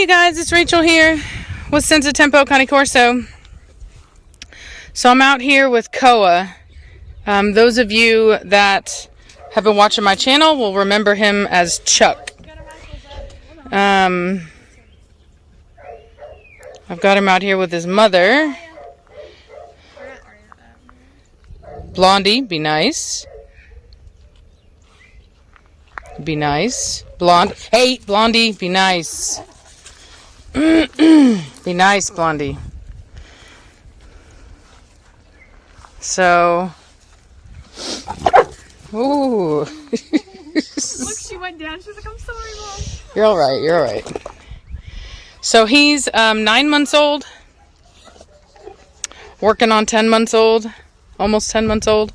you guys, it's Rachel here with Senza Tempo Cane Corso. So I'm out here with Koa. Those of you that have been watching my channel will remember him as Chuck. I've got him out here with his mother. Blondie, be nice. Be nice. Hey, Blondie, be nice. Be nice, Blondie. So, ooh. Look, she went down. She's like, I'm sorry, Mom. You're all right. You're all right. So he's 9 months old. Working on 10 months old. Almost 10 months old.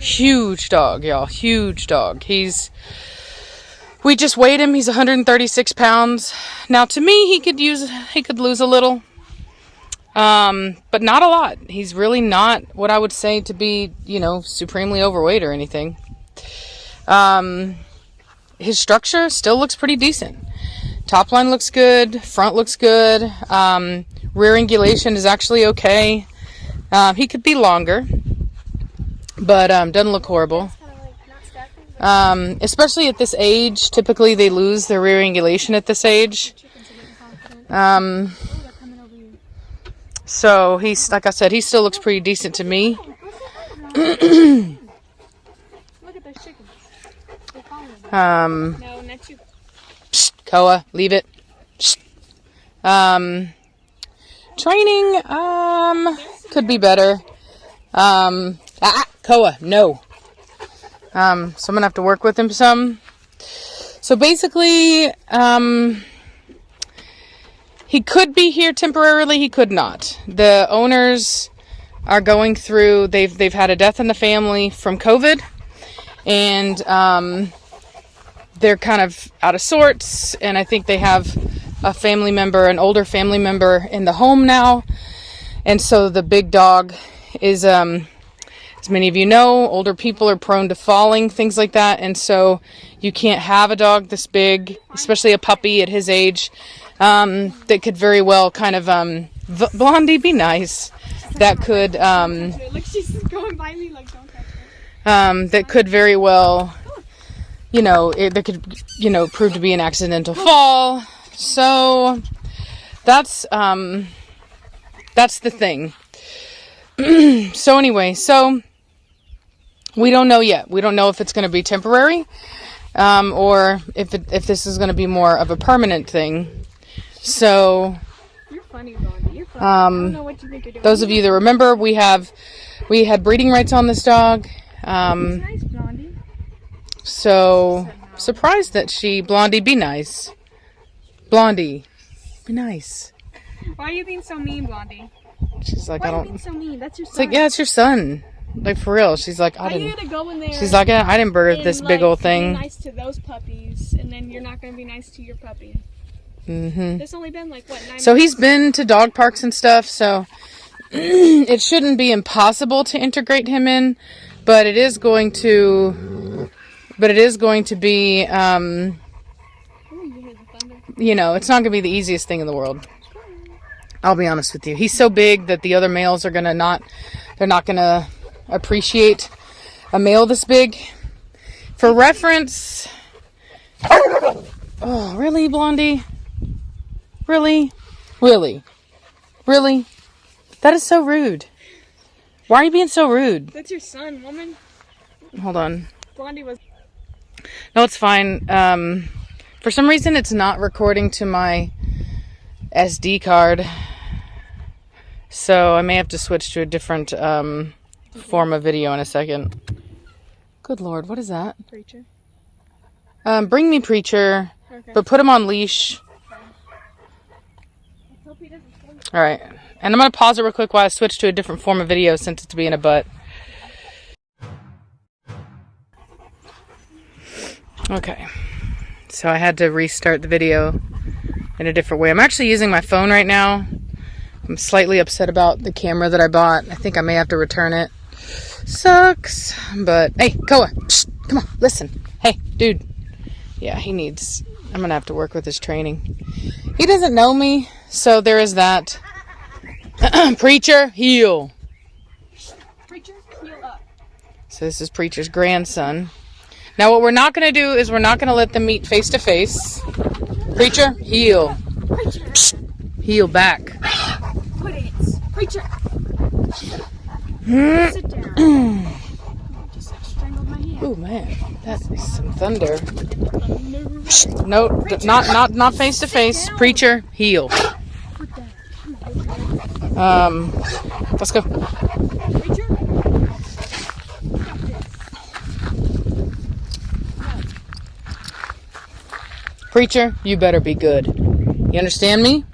Huge dog, y'all. Huge dog. We just weighed him. He's 136 pounds. Now, to me, he could lose a little. But not a lot. He's really not what I would say to be, supremely overweight or anything. His structure still looks pretty decent. Top line looks good. Front looks good. Rear angulation is actually okay. He could be longer, but doesn't look horrible. Especially at this age, typically they lose their rear angulation at this age. So he's, like I said, he still looks pretty decent to me. Look at those chickens. No, not you. Psst, Koa, leave it. Psst. Training, could be better. Koa, no. So I'm gonna have to work with him some. So basically, he could be here temporarily, he could not. The owners are going through, they've had a death in the family from COVID, and they're kind of out of sorts, and I think they have a family member, an older family member in the home now. And so the big dog is, as many of you know, older people are prone to falling, things like that. And so you can't have a dog this big, especially a puppy at his age, that could very well kind of, Blondie, be nice. That could, Look, she's going by me like, don't touch her. that could very well, that could, prove to be an accidental fall. So that's the thing. So anyway, we don't know yet. We don't know if it's going to be temporary, or if this is going to be more of a permanent thing. So, You're funny, Blondie. You're funny. I don't know what you think you're doing. Those of you that remember, we had breeding rights on this dog. Nice, Blondie. So surprised that Blondie, be nice. Blondie, be nice. Why are you being so mean, Blondie? She's like, Why are you being so mean? That's your son. It's like, yeah, it's your son. Like, for real. She's like, I didn't. You gotta go in there. She's like, I didn't birth this big old thing. Be nice to those puppies, and then you're not gonna be nice to your puppy. Mm-hmm. It's only been like, what, 9 months? So he's been to dog parks and stuff, so it shouldn't be impossible to integrate him in, but it is going to be, it's not going to be the easiest thing in the world. I'll be honest with you. He's so big that the other males are they're not going to appreciate a male this big. For reference, oh, really, Blondie? Really? Really? Really? That is so rude. Why are you being so rude? That's your son, woman. Hold on. Blondie was... No, it's fine. For some reason, it's not recording to my SD card. So I may have to switch to a different form of video in a second. Good Lord, what is that? Preacher. Bring me Preacher, Okay. but put him on leash. All right. And I'm going to pause it real quick while I switch to a different form of video since it's being a butt. Okay. So I had to restart the video in a different way. I'm actually using my phone right now. I'm slightly upset about the camera that I bought. I think I may have to return it. Sucks. But, hey, Koa, psst, come on, listen. Hey, dude. Yeah, he needs I'm going to have to work with his training. He doesn't know me, so there is that. Preacher, heel. Preacher, heel up. So this is Preacher's grandson. Now what we're not going to do is we're not going to let them meet face to face. Preacher, heel. Preacher. Heel back. Put it. Preacher. Sit down. Just strangled my hand. Oh man, that is some thunder. No, not face to face. Preacher, heel. Let's go. Preacher. Preacher, you better be good. You understand me?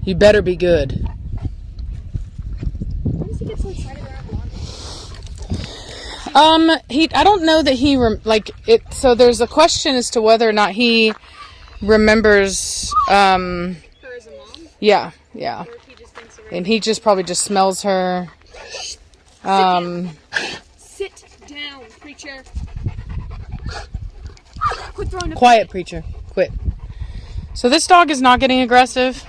You better be good. Why does he get so excited around water? I don't know that he like it. So there's a question as to whether or not he remembers. Her as a mom? Yeah. Or if he just thinks of her. And he just probably just smells her. Sit down, Preacher. Quit throwing a Quiet, Preacher. Quit. So this dog is not getting aggressive.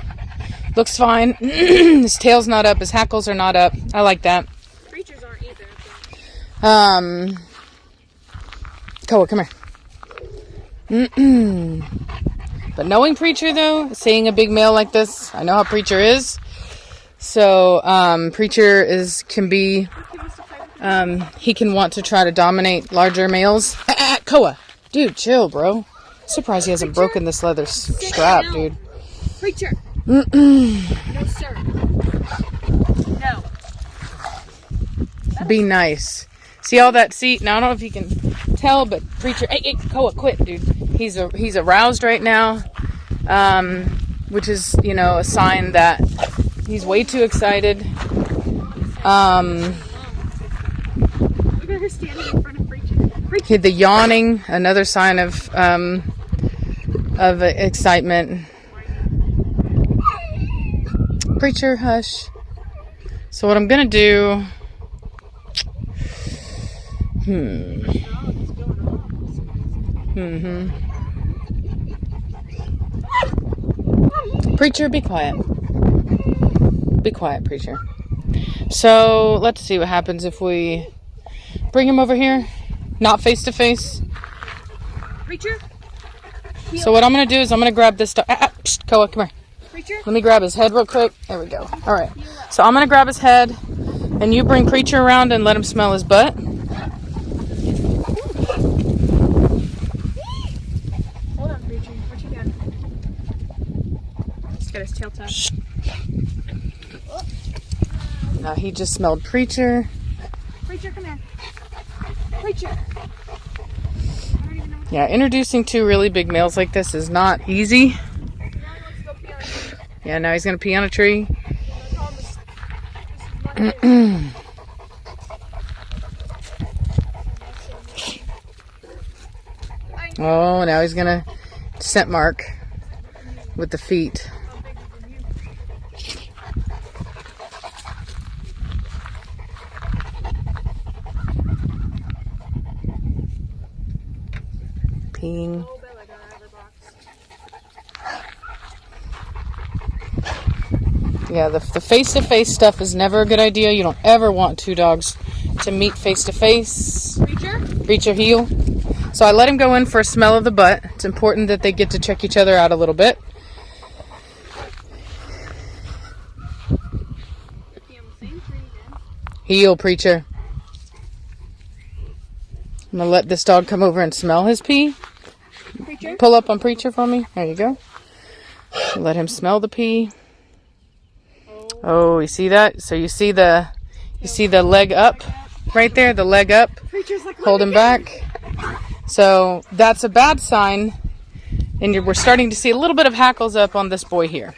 Looks fine. His tail's not up. His hackles are not up. I like that. Preachers aren't either. Koa, come here. But knowing Preacher, though, seeing a big male like this, I know how Preacher is. So, Preacher can be, he can want to try to dominate larger males. Koa, dude, chill, bro. Surprised he hasn't broken this leather strap, dude. Preacher. No, sir. No. Be nice. See all that? See, now I don't know if you can tell, but Preacher, hey, Koa, quit, dude. He's aroused right now, which is, a sign that he's way too excited. Look at her standing in front of Preacher. The yawning, another sign of excitement. Preacher, hush. So what I'm gonna do? Preacher, be quiet. Be quiet, Preacher. So let's see what happens if we bring him over here. Not face to face. Preacher. So what I'm gonna do is I'm gonna grab this dog. Koa, come here. Preacher. Let me grab his head real quick. There we go. All right. So I'm gonna grab his head, and you bring Preacher around and let him smell his butt. Hold on, Preacher. What you got? He's got his tail tucked. Now he just smelled Preacher. Preacher, come here. Preacher. Yeah, introducing two really big males like this is not easy. Yeah, now he's gonna pee on a tree. Oh, now he's gonna scent mark with the feet. Peeing. Yeah, the face-to-face stuff is never a good idea. You don't ever want two dogs to meet face-to-face. Preacher, heel. So I let him go in for a smell of the butt. It's important that they get to check each other out a little bit. Heel, Preacher. I'm going to let this dog come over and smell his pee. Preacher. Pull up on Preacher for me. There you go. Let him smell the pee. Oh, you see that? So you see the leg up right there, the leg up. Hold him back. So that's a bad sign, and we're starting to see a little bit of hackles up on this boy here.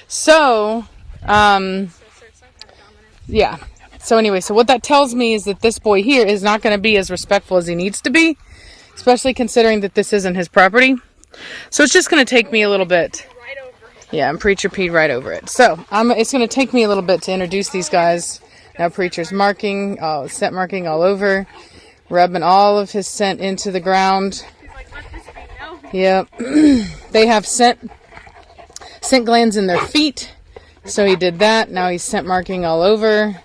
So, yeah. So anyway, so what that tells me is that this boy here is not going to be as respectful as he needs to be, especially considering that this isn't his property. So it's just going to take me a little bit. Yeah, and Preacher peed right over it. So it's going to take me a little bit to introduce these guys. Now Preacher's marking, scent marking all over, rubbing all of his scent into the ground. He's like, let this be known. Yep. They have scent glands in their feet. So he did that. Now he's scent marking all over.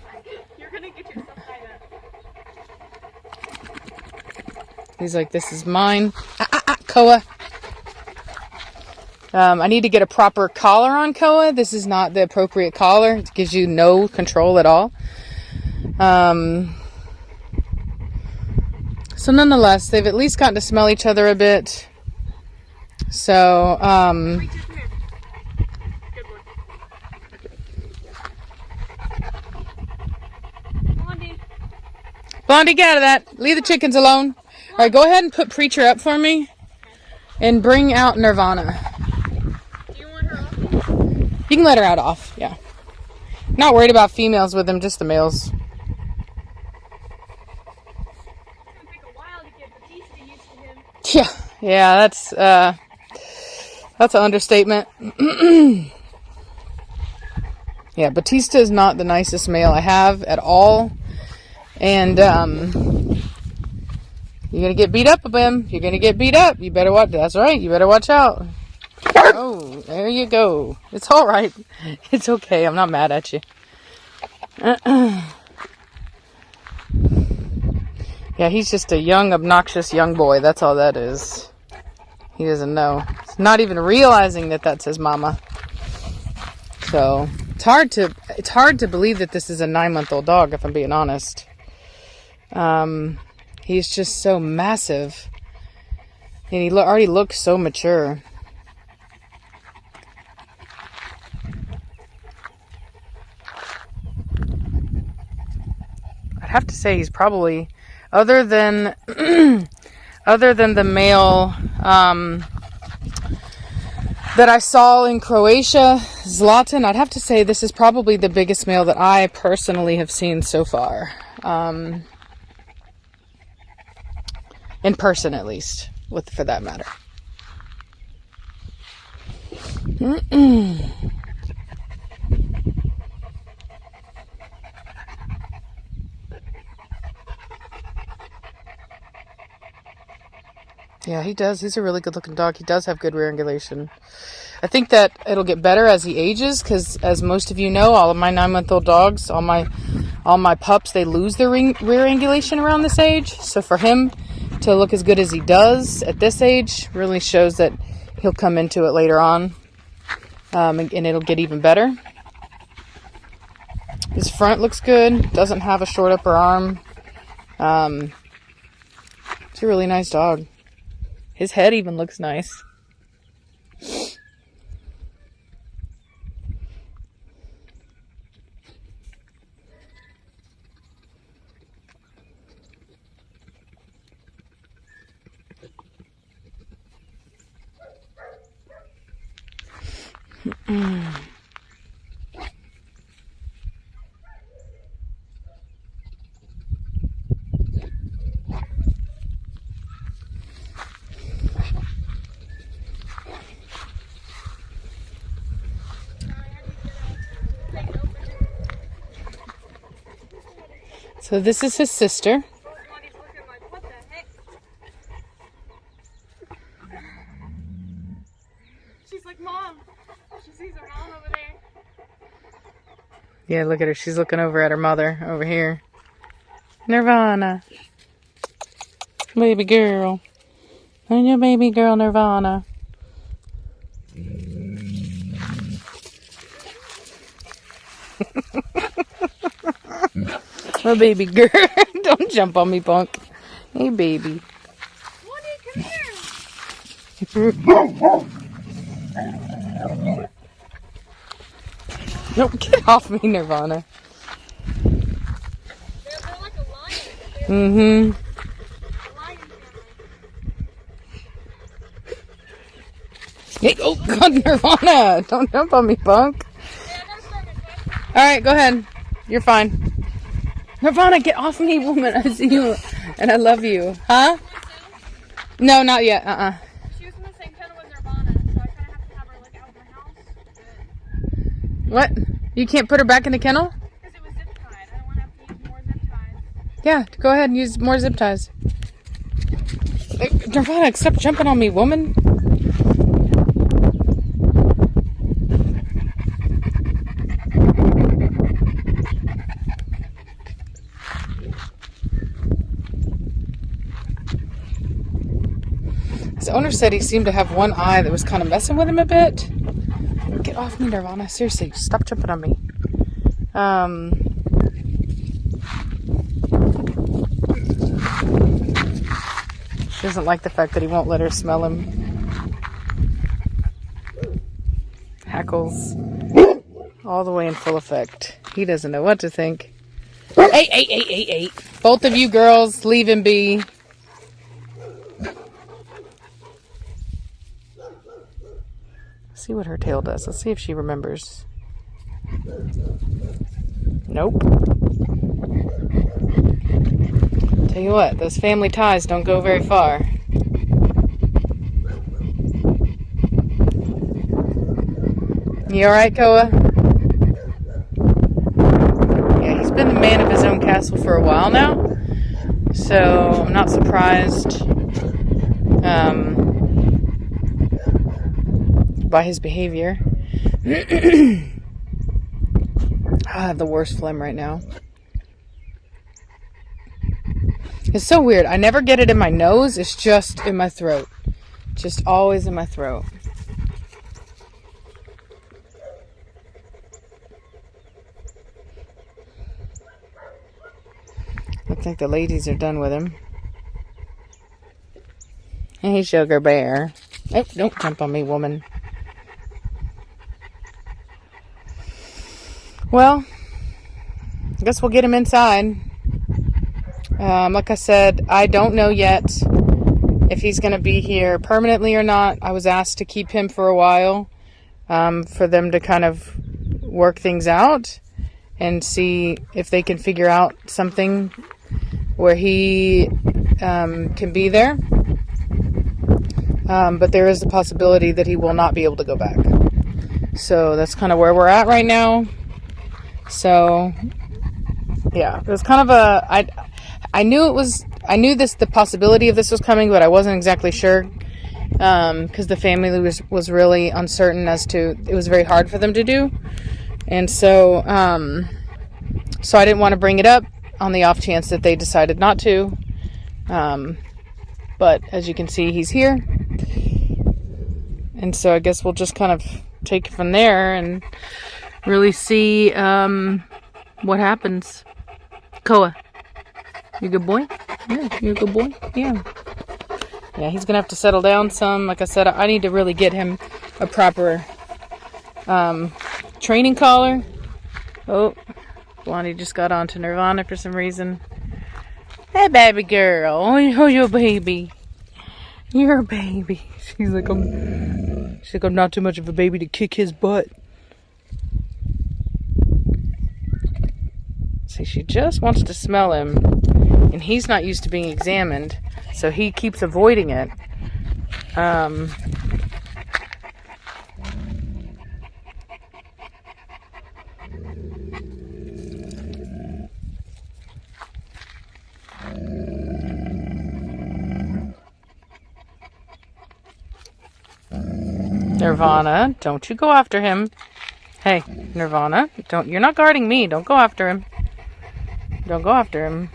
You're gonna get yourself tied up. He's like, this is mine. Koa. I need to get a proper collar on Koa. This is not the appropriate collar. It gives you no control at all. So nonetheless, they've at least gotten to smell each other a bit. So, Wait, just come here. Good one. Blondie. Blondie, get out of that. Leave the chickens alone. All right, go ahead and put Preacher up for me. And bring out Nirvana. Do you want her off? You can let her out off, yeah. Not worried about females with him, just the males. It's gonna take a while to get Batista used to him. Yeah, that's an understatement. Yeah, Batista is not the nicest male I have at all. And, you're gonna get beat up with him. You're gonna get beat up. You better watch. That's right. You better watch out. Oh, there you go. It's all right. It's okay. I'm not mad at you. Yeah, he's just a young, obnoxious young boy. That's all that is. He doesn't know. He's not even realizing that that's his mama. So it's hard to believe that this is a 9-month-old dog, if I'm being honest. He's just so massive. And he already looks so mature. I'd have to say he's probably, other than the male that I saw in Croatia, Zlatan, I'd have to say this is probably the biggest male that I personally have seen so far. In person, at least, for that matter. Yeah, he does. He's a really good-looking dog. He does have good rear angulation. I think that it'll get better as he ages, because as most of you know, all of my 9-month-old dogs, all my pups, they lose their rear angulation around this age. So for him to look as good as he does at this age really shows that he'll come into it later on, and it'll get even better. His front looks good. Doesn't have a short upper arm. It's a really nice dog. His head even looks nice. So this is his sister. Blondie's looking like, what the heck? She's like, Mom. She sees her mom over there. Yeah, look at her. She's looking over at her mother over here. Nirvana. Baby girl. And your baby girl, Nirvana. My baby girl. Don't jump on me, punk. Hey, baby. Blondie, come here. Nope, get off me, Nirvana. They're like a lion. Mm-hmm. A lion family. Hey, oh, God, Nirvana. Don't jump on me, punk. Yeah, I gotta start my question. All right, go ahead. You're fine. Nirvana, get off me, woman. I see you, and I love you. Huh? No, not yet. She was in the same kennel with Nirvana, so I kind of have to have her like out of my house. What? You can't put her back in the kennel? Because it was zip tied. I don't want to have to use more zip ties. Yeah, go ahead and use more zip ties. Hey, Nirvana, stop jumping on me, woman. His owner said he seemed to have one eye that was kind of messing with him a bit. Get off me, Nirvana. Seriously, stop jumping on me. She doesn't like the fact that he won't let her smell him. Hackles all the way in full effect. He doesn't know what to think. Hey. Both of you girls, leave him be. See what her tail does. Let's see if she remembers. Nope. Tell you what, those family ties don't go very far. You alright, Koa? Yeah, he's been the man of his own castle for a while now. So, I'm not surprised by his behavior. I have the worst phlegm right now. It's so weird. I never get it in my nose. It's just in my throat. Just always in my throat. Looks like the ladies are done with him. Hey, Sugar Bear. Oh, don't jump on me, woman. Well, I guess we'll get him inside. Like I said, I don't know yet if he's going to be here permanently or not. I was asked to keep him for a while for them to kind of work things out and see if they can figure out something where he can be there. But there is a possibility that he will not be able to go back. So that's kind of where we're at right now. So, yeah, it was kind of I knew the possibility of this was coming, but I wasn't exactly sure, because the family was really uncertain as to, it was very hard for them to do. And so, so I didn't want to bring it up on the off chance that they decided not to. But as you can see, he's here. And so I guess we'll just kind of take it from there and really see what happens. Koa, you a good boy? Yeah, you a good boy? Yeah. Yeah, he's going to have to settle down some. Like I said, I need to really get him a proper training collar. Oh, Blondie just got onto Nirvana for some reason. Hey, baby girl. Oh, you're a baby. You're a baby. She's like, I'm not too much of a baby to kick his butt. See, she just wants to smell him, and he's not used to being examined, so he keeps avoiding it. Nirvana, don't you go after him. Hey, Nirvana, you're not guarding me. Don't go after him. Don't go after him.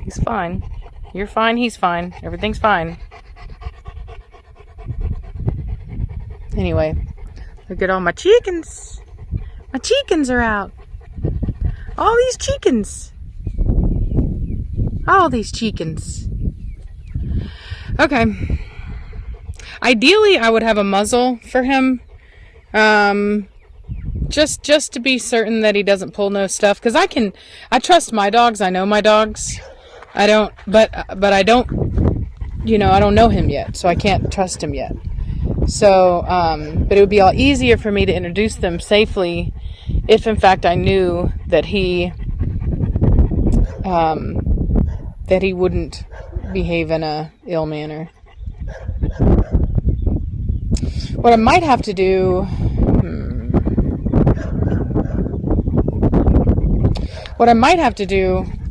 He's fine. You're fine, he's fine. Everything's fine. Anyway, look at all my chickens. My chickens are out. All these chickens. All these chickens. Okay. Ideally, I would have a muzzle for him. Just to be certain that he doesn't pull no stuff. Because I trust my dogs. I know my dogs. I don't, but I don't, I don't know him yet. So I can't trust him yet. So, but it would be a lot easier for me to introduce them safely if in fact I knew that he wouldn't behave in a ill manner. What I might have to do,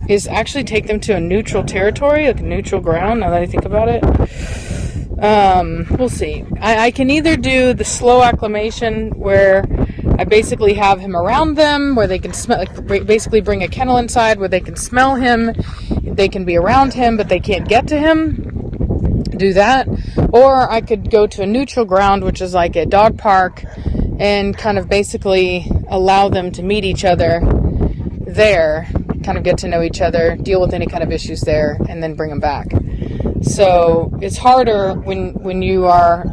is actually take them to a neutral territory, like a neutral ground, now that I think about it. We'll see. I can either do the slow acclimation where I basically have him around them where they can smell, like basically bring a kennel inside where they can smell him, they can be around him, but they can't get to him. Do that. Or I could go to a neutral ground, which is like a dog park, and kind of basically allow them to meet each other there, kind of get to know each other, deal with any kind of issues there, and then bring them back. So it's harder when you are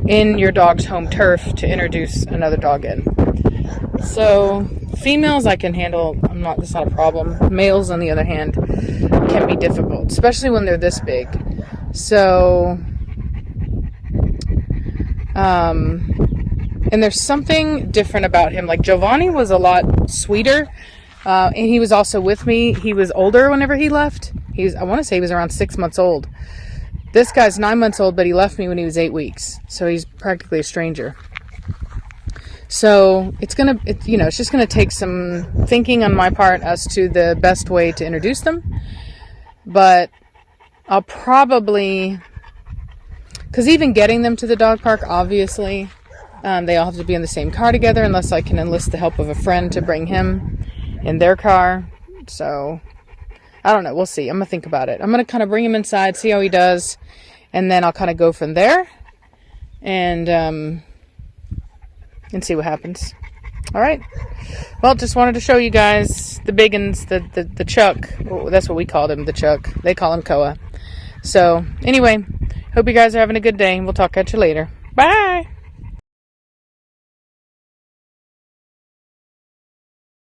in your dog's home turf to introduce another dog in. So females I can handle, that's not a problem. Males, on the other hand, can be difficult, especially when they're this big. So, and there's something different about him. Like Giovanni was a lot sweeter, and he was also with me. He was older whenever he left. I want to say he was around 6 months old. This guy's 9 months old, but he left me when he was 8 weeks. So he's practically a stranger. So it's just gonna take some thinking on my part as to the best way to introduce them. But I'll probably, because even getting them to the dog park, obviously, they all have to be in the same car together, unless I can enlist the help of a friend to bring him in their car. So I don't know. We'll see. I'm going to think about it. I'm going to kind of bring him inside, see how he does, and then I'll kind of go from there and see what happens. All right. Well, just wanted to show you guys the biggins, the Chuck. Oh, that's what we called him, the Chuck. They call him Koa. So anyway, hope you guys are having a good day. We'll talk at you later. Bye.